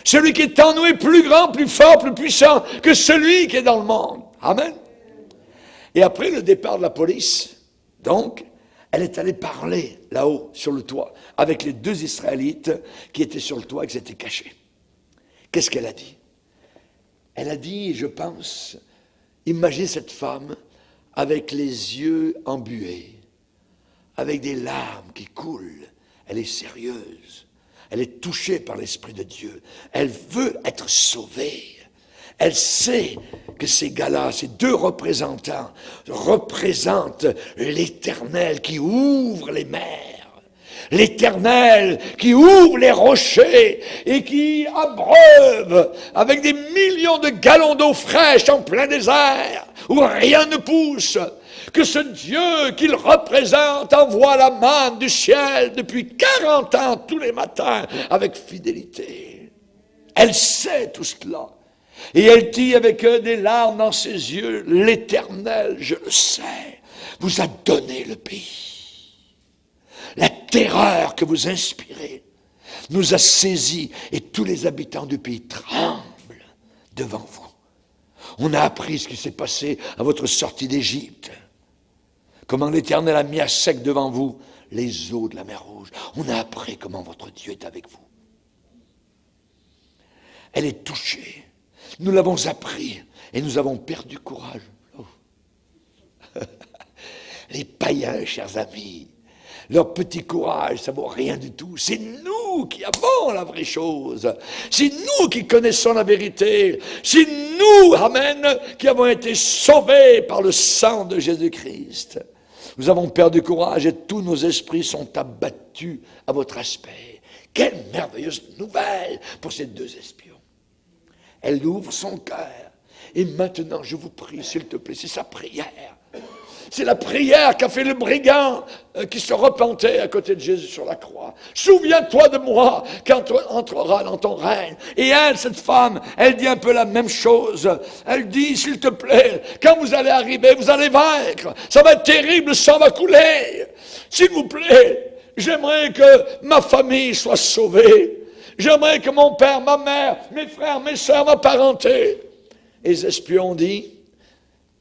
Celui qui est en nous est plus grand, plus fort, plus puissant que celui qui est dans le monde. Amen. Et après le départ de la police, donc, elle est allée parler là-haut, sur le toit, avec les 2 Israélites qui étaient sur le toit et qui s'étaient cachés. Qu'est-ce qu'elle a dit? Elle a dit, je pense, imaginez cette femme avec les yeux embués, avec des larmes qui coulent. Elle est sérieuse. Elle est touchée par l'Esprit de Dieu. Elle veut être sauvée. Elle sait que ces gars-là, ces 2 représentants, représentent l'Éternel qui ouvre les mers. L'Éternel qui ouvre les rochers et qui abreuve avec des millions de gallons d'eau fraîche en plein désert où rien ne pousse. Que ce Dieu qu'il représente envoie la manne du ciel depuis 40 ans tous les matins avec fidélité. Elle sait tout cela. Et elle dit avec des larmes dans ses yeux, l'Éternel, je le sais, vous a donné le pays. La terreur que vous inspirez nous a saisis et tous les habitants du pays tremblent devant vous. On a appris ce qui s'est passé à votre sortie d'Égypte. Comment l'Éternel a mis à sec devant vous les eaux de la mer Rouge. On a appris comment votre Dieu est avec vous. Elle est touchée. Nous l'avons appris et nous avons perdu courage. Oh. Les païens, chers amis, leur petit courage, ça ne vaut rien du tout. C'est nous qui avons la vraie chose. C'est nous qui connaissons la vérité. C'est nous, amen, qui avons été sauvés par le sang de Jésus-Christ. Nous avons perdu courage et tous nos esprits sont abattus à votre aspect. Quelle merveilleuse nouvelle pour ces 2 espions. Elle ouvre son cœur. Et maintenant, je vous prie, s'il te plaît, c'est sa prière. C'est la prière qu'a fait le brigand qui se repentait à côté de Jésus sur la croix. Souviens-toi de moi quand tu entreras dans ton règne. Et elle, cette femme, elle dit un peu la même chose. Elle dit, s'il te plaît, quand vous allez arriver, vous allez vaincre. Ça va être terrible, le sang va couler. S'il vous plaît, j'aimerais que ma famille soit sauvée. J'aimerais que mon père, ma mère, mes frères, mes sœurs, ma parenté. Et les espions ont dit,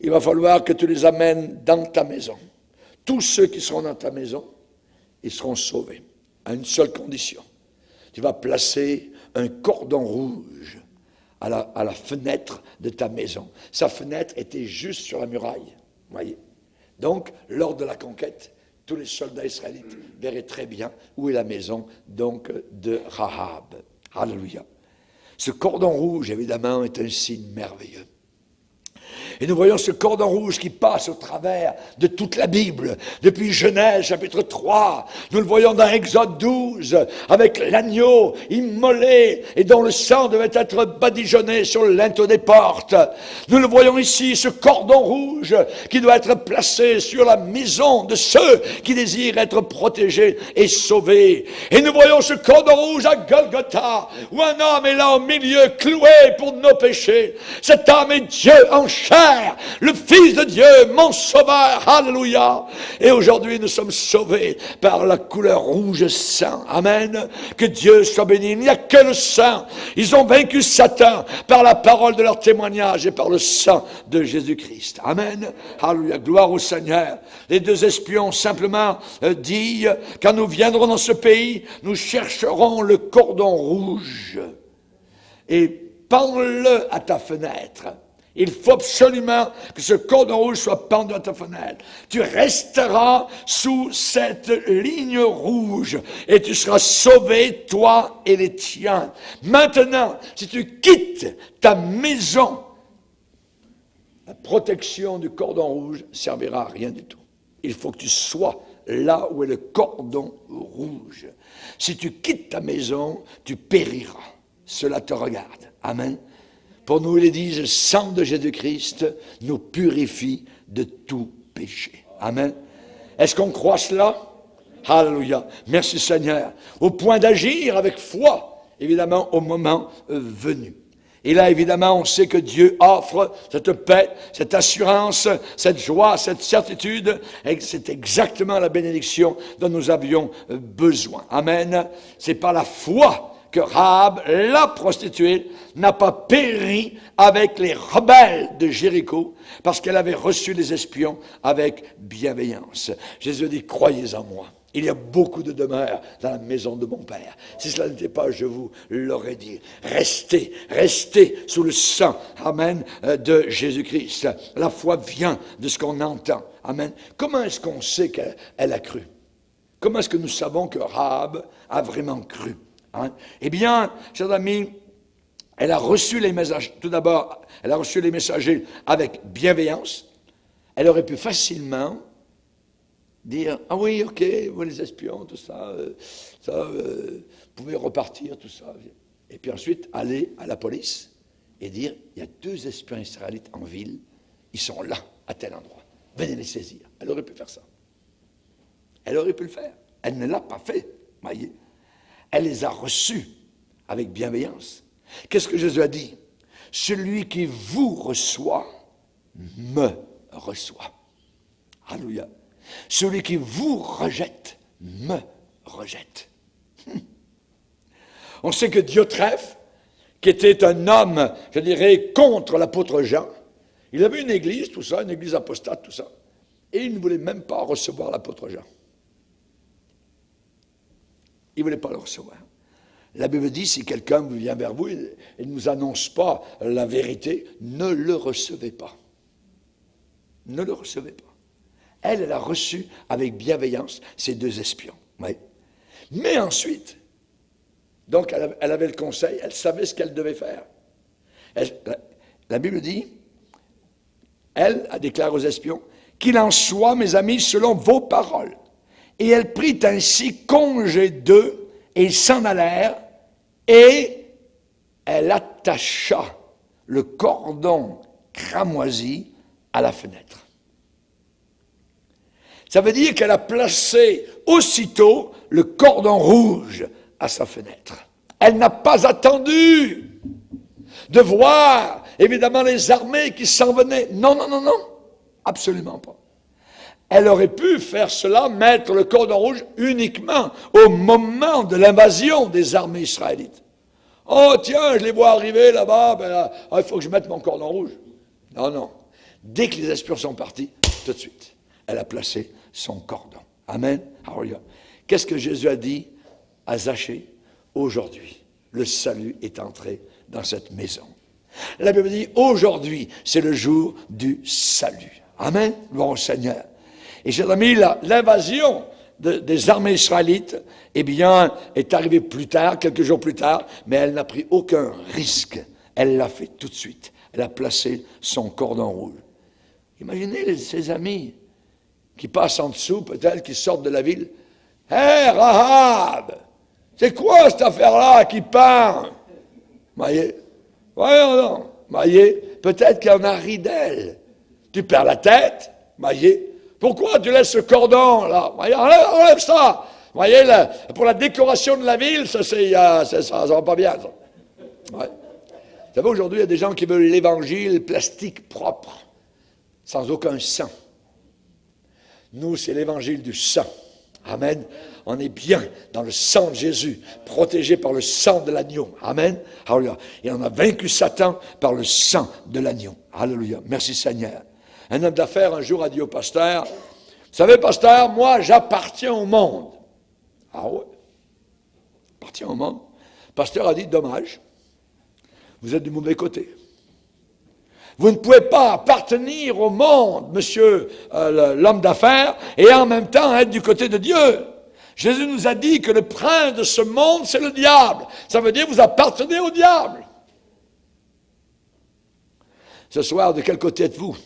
il va falloir que tu les amènes dans ta maison. Tous ceux qui seront dans ta maison, ils seront sauvés. À une seule condition. Tu vas placer un cordon rouge à la fenêtre de ta maison. Sa fenêtre était juste sur la muraille. Voyez. Donc, lors de la conquête, tous les soldats israélites verraient très bien où est la maison donc de Rahab. Alléluia. Ce cordon rouge, évidemment, est un signe merveilleux. Et nous voyons ce cordon rouge qui passe au travers de toute la Bible. Depuis Genèse, chapitre 3, nous le voyons dans Exode 12, avec l'agneau immolé et dont le sang devait être badigeonné sur le linteau des portes. Nous le voyons ici, ce cordon rouge qui doit être placé sur la maison de ceux qui désirent être protégés et sauvés. Et nous voyons ce cordon rouge à Golgotha, où un homme est là au milieu, cloué pour nos péchés. Cet homme est Dieu en chair Père, le Fils de Dieu, mon Sauveur, alléluia. Et aujourd'hui, nous sommes sauvés par la couleur rouge sang. Amen. Que Dieu soit béni. Il n'y a que le sang. Ils ont vaincu Satan par la parole de leur témoignage et par le sang de Jésus-Christ. Amen. Alléluia. Gloire au Seigneur. Les deux espions simplement dit, quand nous viendrons dans ce pays, nous chercherons le cordon rouge et pends-le à ta fenêtre. Il faut absolument que ce cordon rouge soit pendu à ta fenêtre. Tu resteras sous cette ligne rouge et tu seras sauvé, toi et les tiens. Maintenant, si tu quittes ta maison, la protection du cordon rouge ne servira à rien du tout. Il faut que tu sois là où est le cordon rouge. Si tu quittes ta maison, tu périras. Cela te regarde. Amen. Pour nous, il est dit, le sang de Jésus-Christ nous purifie de tout péché. Amen. Est-ce qu'on croit cela? Alléluia. Merci Seigneur. Au point d'agir avec foi, évidemment, au moment venu. Et là, évidemment, on sait que Dieu offre cette paix, cette assurance, cette joie, cette certitude. Et c'est exactement la bénédiction dont nous avions besoin. Amen. C'est par la foi que Rahab, la prostituée, n'a pas péri avec les rebelles de Jéricho, parce qu'elle avait reçu les espions avec bienveillance. Jésus dit, croyez en moi. Il y a beaucoup de demeures dans la maison de mon Père. Si cela n'était pas, je vous l'aurais dit. Restez sous le sang, amen, de Jésus-Christ. La foi vient de ce qu'on entend, amen. Comment est-ce qu'on sait qu'elle a cru? Comment est-ce que nous savons que Rahab a vraiment cru? Hein? Eh bien, chers amis, elle a reçu les messagers. Tout d'abord, elle a reçu les messagers avec bienveillance. Elle aurait pu facilement dire, ah oui, ok, vous les espions, tout ça, vous pouvez repartir, tout ça. Et puis ensuite, aller à la police et dire, il y a 2 espions israélites en ville, ils sont là, à tel endroit. Venez les saisir. Elle aurait pu faire ça. Elle aurait pu le faire. Elle ne l'a pas fait, voyez. Elle les a reçus avec bienveillance. Qu'est-ce que Jésus a dit? Celui qui vous reçoit, me reçoit. Alléluia. Celui qui vous rejette, me rejette. On sait que Diotrephe, qui était un homme, je dirais, contre l'apôtre Jean, il avait une église, tout ça, une église apostate, tout ça, et il ne voulait même pas recevoir l'apôtre Jean. Il ne voulait pas le recevoir. La Bible dit, si quelqu'un vient vers vous et ne vous annonce pas la vérité, ne le recevez pas. Ne le recevez pas. Elle a reçu avec bienveillance ces 2 espions. Oui. Mais ensuite, donc elle avait le conseil, elle savait ce qu'elle devait faire. La Bible dit, elle a déclaré aux espions, qu'il en soit, mes amis, selon vos paroles. Et elle prit ainsi congé d'eux, et ils s'en allèrent, et elle attacha le cordon cramoisi à la fenêtre. Ça veut dire qu'elle a placé aussitôt le cordon rouge à sa fenêtre. Elle n'a pas attendu de voir, évidemment, les armées qui s'en venaient. Non, absolument pas. Elle aurait pu faire cela, mettre le cordon rouge uniquement au moment de l'invasion des armées israélites. Oh tiens, je les vois arriver là-bas, il faut que je mette mon cordon rouge. Non. Dès que les espions sont partis, tout de suite, elle a placé son cordon. Amen. Alléluia. Qu'est-ce que Jésus a dit à Zachée? Aujourd'hui, le salut est entré dans cette maison. La Bible dit, aujourd'hui, c'est le jour du salut. Amen. Gloire au Seigneur. Et chers amis, l'invasion des armées israélites, eh bien, est arrivée plus tard, quelques jours plus tard, mais elle n'a pris aucun risque. Elle l'a fait tout de suite. Elle a placé son cordon rouge. Imaginez ses amis qui passent en dessous, peut-être, qui sortent de la ville. « Hé, Rahab, c'est quoi cette affaire-là qui pend? » Voyez, voyons, voyez, peut-être qu'il y en a ri d'elle. Tu perds la tête, voyez. Pourquoi tu laisses ce cordon là? Voyez, enlève ça. Voyez, pour la décoration de la ville, ça va pas bien. Ça. Ouais. Vous savez, aujourd'hui, il y a des gens qui veulent l'évangile plastique propre. sans aucun sang. Nous, c'est l'évangile du sang. Amen. On est bien dans le sang de Jésus, protégé par le sang de l'agneau. Amen. Alléluia. Et on a vaincu Satan par le sang de l'agneau. Alléluia. Merci Seigneur. Un homme d'affaires un jour a dit au pasteur, vous savez pasteur, moi j'appartiens au monde. Ah ouais? Appartient au monde. Le pasteur a dit, dommage, vous êtes du mauvais côté. Vous ne pouvez pas appartenir au monde, monsieur l'homme d'affaires, et en même temps être du côté de Dieu. Jésus nous a dit que le prince de ce monde, c'est le diable. Ça veut dire que vous appartenez au diable. Ce soir, de quel côté êtes-vous?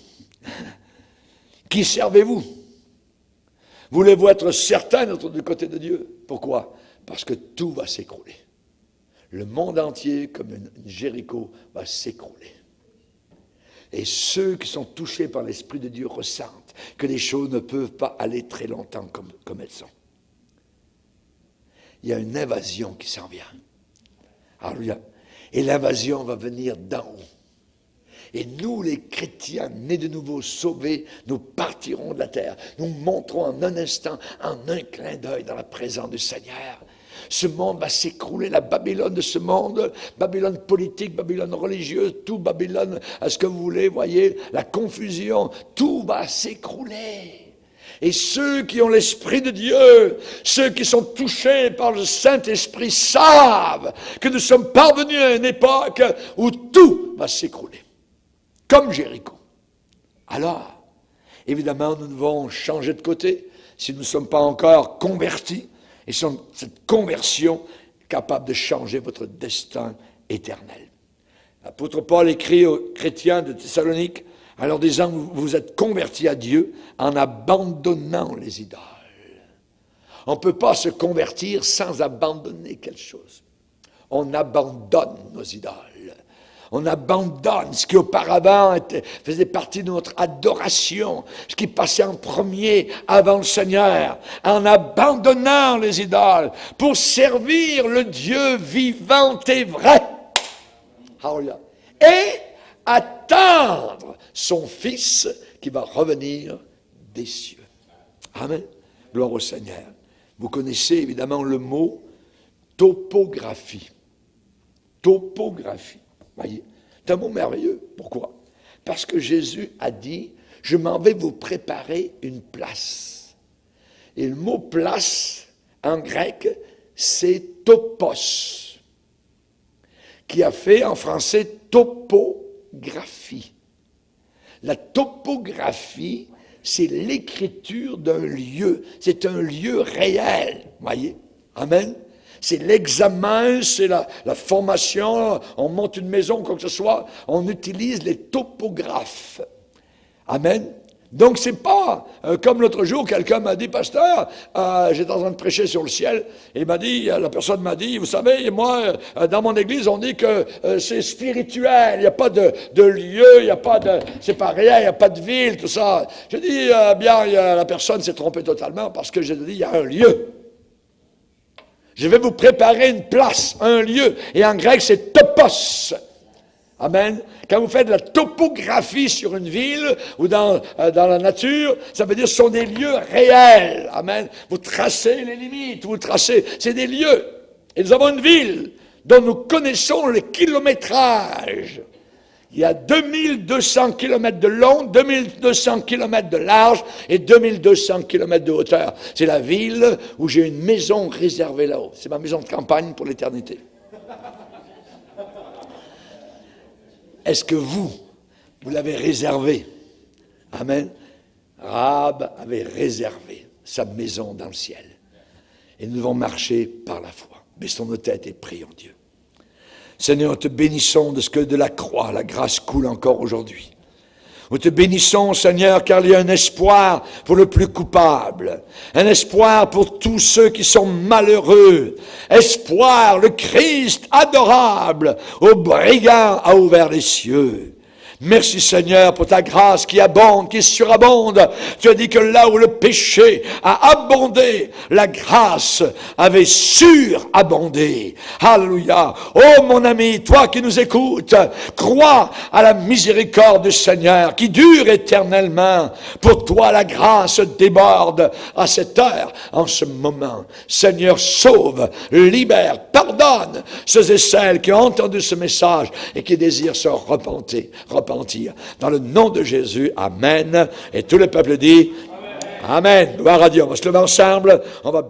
Qui servez-vous? Voulez-vous être certain d'être du côté de Dieu? Pourquoi? Parce que tout va s'écrouler. Le monde entier, comme une Jéricho, va s'écrouler. Et ceux qui sont touchés par l'Esprit de Dieu ressentent que les choses ne peuvent pas aller très longtemps comme elles sont. Il y a une invasion qui s'en vient. Alléluia. Et l'invasion va venir d'en haut. Et nous, les chrétiens, nés de nouveau, sauvés, nous partirons de la terre. Nous monterons en un instant, en un clin d'œil, dans la présence du Seigneur. Ce monde va s'écrouler, la Babylone de ce monde, Babylone politique, Babylone religieuse, tout Babylone, à ce que vous voulez, voyez, la confusion, tout va s'écrouler. Et ceux qui ont l'Esprit de Dieu, ceux qui sont touchés par le Saint-Esprit savent que nous sommes parvenus à une époque où tout va s'écrouler. Comme Jéricho. Alors, évidemment, nous devons changer de côté si nous ne sommes pas encore convertis. Et cette conversion capable de changer votre destin éternel. L'apôtre Paul écrit aux chrétiens de Thessalonique en leur disant, vous vous êtes convertis à Dieu en abandonnant les idoles. On ne peut pas se convertir sans abandonner quelque chose. On abandonne nos idoles. On abandonne ce qui auparavant faisait partie de notre adoration, ce qui passait en premier avant le Seigneur, en abandonnant les idoles pour servir le Dieu vivant et vrai. Alléluia. Et attendre son Fils qui va revenir des cieux. Amen. Gloire au Seigneur. Vous connaissez évidemment le mot topographie. Topographie. Voyez, c'est un mot merveilleux. Pourquoi? Parce que Jésus a dit, je m'en vais vous préparer une place. Et le mot place, en grec, c'est topos, qui a fait en français topographie. La topographie, c'est l'écriture d'un lieu. C'est un lieu réel. Voyez? Amen. C'est l'examen, c'est la formation, on monte une maison, quoi que ce soit, on utilise les topographes. Amen. Donc c'est pas, comme l'autre jour, quelqu'un m'a dit, pasteur, j'étais en train de prêcher sur le ciel, et il m'a dit, la personne m'a dit, vous savez, moi, dans mon église, on dit que c'est spirituel, il n'y a pas de lieu, il n'y a pas de, c'est pas rien, il n'y a pas de ville, tout ça. Je dis, bien, la personne s'est trompée totalement, parce que j'ai dit, il y a un lieu. Je vais vous préparer une place, un lieu. Et en grec, c'est topos. Amen. Quand vous faites de la topographie sur une ville ou dans la nature, ça veut dire que ce sont des lieux réels. Amen. Vous tracez les limites, vous tracez, c'est des lieux. Et nous avons une ville dont nous connaissons le kilométrage. Il y a 2200 km de long, 2200 km de large et 2200 km de hauteur. C'est la ville où j'ai une maison réservée là-haut. C'est ma maison de campagne pour l'éternité. Est-ce que vous l'avez réservé? Amen. Rahab avait réservé sa maison dans le ciel. Et nous devons marcher par la foi. Baissons nos têtes et prions Dieu. Seigneur, nous te bénissons de ce que de la croix, la grâce coule encore aujourd'hui. Nous te bénissons, Seigneur, car il y a un espoir pour le plus coupable. Un espoir pour tous ceux qui sont malheureux. Espoir, le Christ adorable, au brigand a ouvert les cieux. Merci Seigneur pour ta grâce qui abonde, qui surabonde. Tu as dit que là où le péché a abondé, la grâce avait surabondé. Alléluia. Oh mon ami, toi qui nous écoutes, crois à la miséricorde du Seigneur qui dure éternellement. Pour toi la grâce déborde à cette heure, en ce moment. Seigneur, sauve, libère, pardonne ceux et celles qui ont entendu ce message et qui désirent se repentir. Dans le nom de Jésus, amen. Et tout le peuple dit, amen. Gloire à Dieu. On va se lever ensemble. On va